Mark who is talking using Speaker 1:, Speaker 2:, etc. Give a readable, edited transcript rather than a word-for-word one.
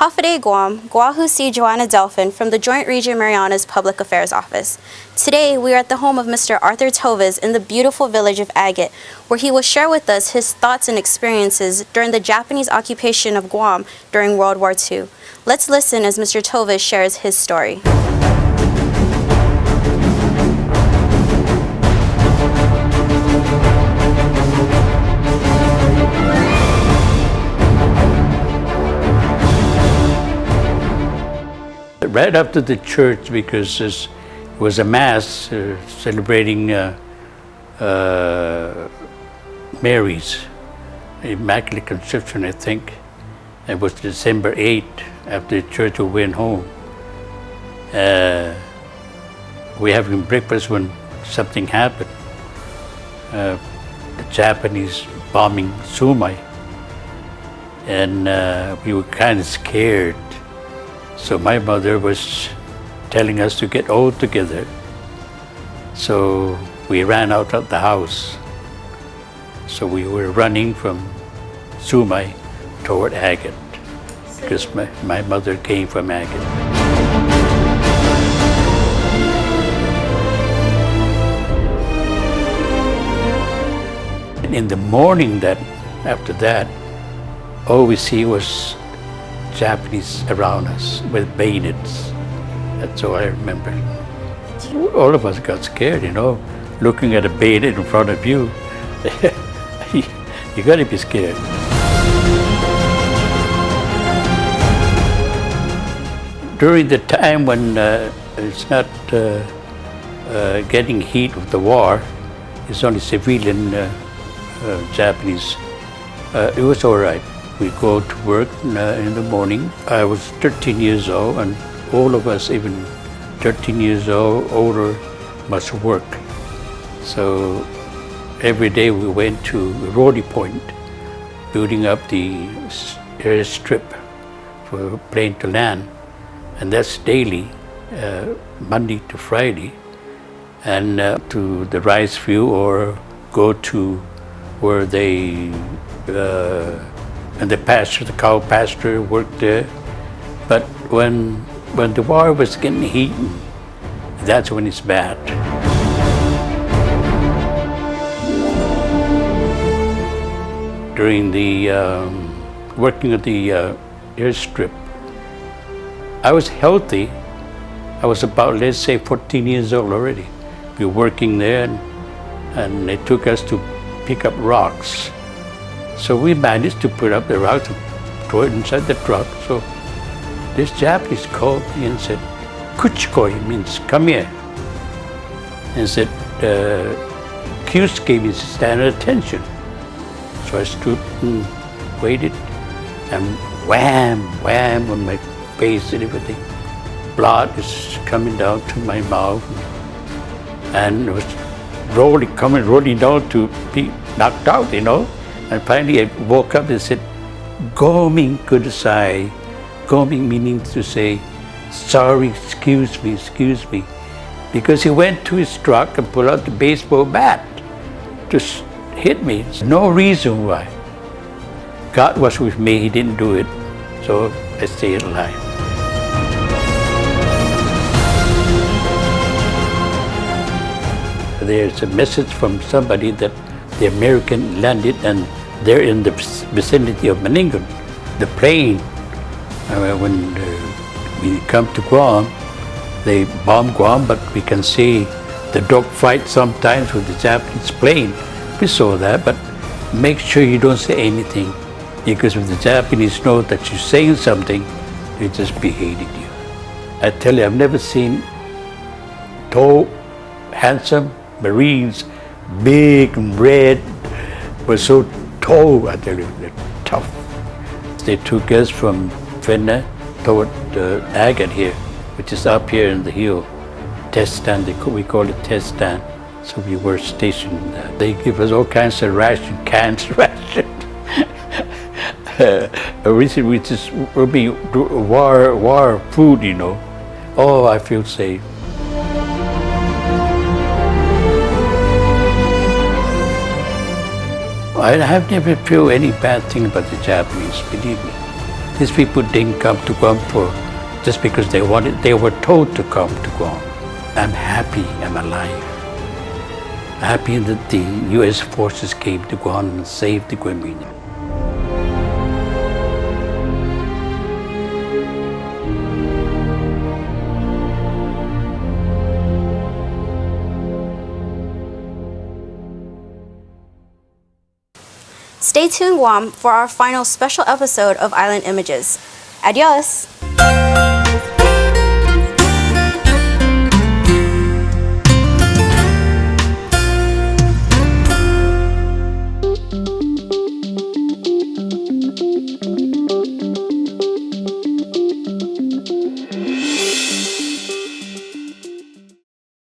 Speaker 1: Hafide Guam, Guahusi Joanna Delphin from the Joint Region Marianas Public Affairs Office. Today, we are at the home of Mr. Arthur Toves in the beautiful village of Agate, where he will share with us his thoughts and experiences during the Japanese occupation of Guam during World War II. Let's listen as Mr. Toves shares his story.
Speaker 2: Right after the church, because it was a mass celebrating Mary's Immaculate Conception, I think. It was December 8th, after the church we went home. We having breakfast when something happened. The Japanese bombing Sumai. And we were kind of scared. So my mother was telling us to get all together. So we ran out of the house. So we were running from Sumai toward Agate, because my mother came from Agate. In the morning after that, all we see was Japanese around us with bayonets. That's all I remember. All of us got scared, you know, looking at a bayonet in front of you. You gotta be scared. During the time when it's not getting heat of the war, it's only civilian Japanese, it was all right. We go to work in the morning. I was 13 years old, and all of us, even 13 years old, older, must work. So every day we went to Roddy Point, building up the airstrip for plane to land. And that's daily, Monday to Friday. And to the rice field, or go to where they and the pasture, the cow pasture, worked there. But when the war was getting heated, that's when it's bad. During the working at the airstrip, I was healthy. I was about, let's say, 14 years old already. We were working there, and they took us to pick up rocks. So we managed to put up the rocks and throw it inside the truck. So this Japanese called me and said, "Kuchikoi," means come here. And said, "Kyusuke" means stand at attention. So I stood and waited, and wham, wham on my face and everything. Blood is coming down to my mouth, and it was rolling down to be knocked out, you know. And finally I woke up and said, "Goming kudasai." Goming meaning to say, "Sorry, excuse me." Because he went to his truck and pulled out the baseball bat to hit me. No reason why. God was with me, he didn't do it. So I stayed alive. There's a message from somebody that the American landed, and they're in the vicinity of Maningan. The plane, when we come to Guam, they bomb Guam, but we can see the dogfight sometimes with the Japanese plane. We saw that, but make sure you don't say anything, because if the Japanese know that you're saying something, they just be hating you. I tell you, I've never seen tall, handsome Marines, big and red, were so tall. I tell you, they're tough. They took us from Fenna toward Agate here, which is up here in the hill. Test stand, we call it test stand. So we were stationed there. They give us all kinds of cans ration. We just will be war food, you know. Oh, I feel safe. I have never felt any bad thing about the Japanese, believe me. These people didn't come to Guam for just because they wanted. They were told to come to Guam. I'm happy I'm alive. Happy that the U.S. forces came to Guam and saved the Guamini.
Speaker 1: Stay tuned, Guam, for our final special episode of Island Images. Adios!